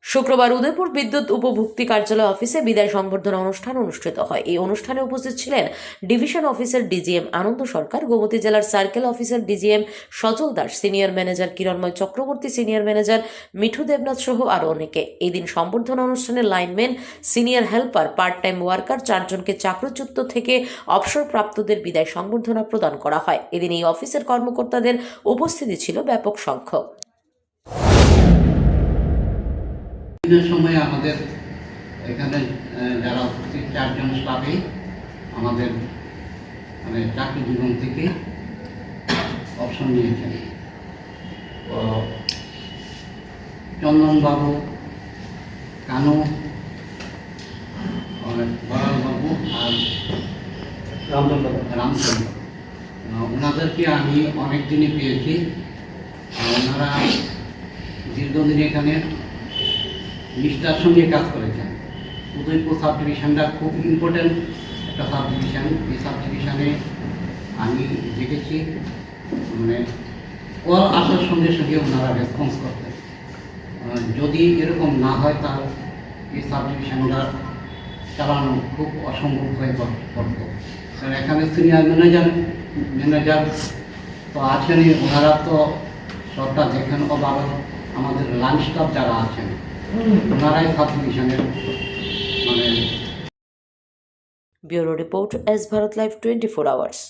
শুক্রবার উদয়পুর বিদ্যুৎ উপভোক্তা কার্যালয় অফিসে বিদায় সংবর্ধনা অনুষ্ঠান অনুষ্ঠিত হয়। এই অনুষ্ঠানে উপস্থিত ছিলেন division officer DGM Anand Sarkar, Gomati জেলার circle officer DGM Sajal Das, senior manager Kiranmoy Chakraborty, senior manager Mithu Debnath সহ আরও অনেকে। এই দিন সংবর্ধনা অনুষ্ঠানে lineman, senior helper, part time worker 4 জনকে চাকরিচ্যুত থেকে অবসরপ্রাপ্তদের বিদায় সংবর্ধনা প্রদান করা হয়। এদিন এই অফিসের কর্মকর্তাদের উপস্থিতি ছিল ব্যাপক সংখ্যক। সময় আমাদের এখানে যারা উপস্থিত 4 জন স্টাফে আমাদের চাকরি জীবন থেকে অবসর নিয়েছেন। চন্দনবাবু, কানু, বড়ালবাবু আর রামচন্দ্র, ওনাদেরকে আমি অনেক দিনই পেয়েছি। ওনারা দীর্ঘদিন এখানে নিষ্ঠার সঙ্গে কাজ করেছেন। উদয়পুর সাব ডিভিশনটা খুব ইম্পর্টেন্ট একটা সাব ডিভিশন। এই সাব ডিভিশনে আমি দেখেছি কল আসার সঙ্গে সঙ্গে ওনারা রেসপন্স করতেন। যদি এরকম না হয় তার এই সাব ডিভিশনটা চালানো খুব অসম্ভব হয়ে পড়ত। কারণ এখানে সিনিয়র ম্যানেজার তো আছেনই, ওনারা তো সবটা দেখেন। আবার আমাদের লাঞ্চ স্টাফ যারা আছেন ওনারাই সাব ডিভিশনের bureau report, S Bharat live 24 hours.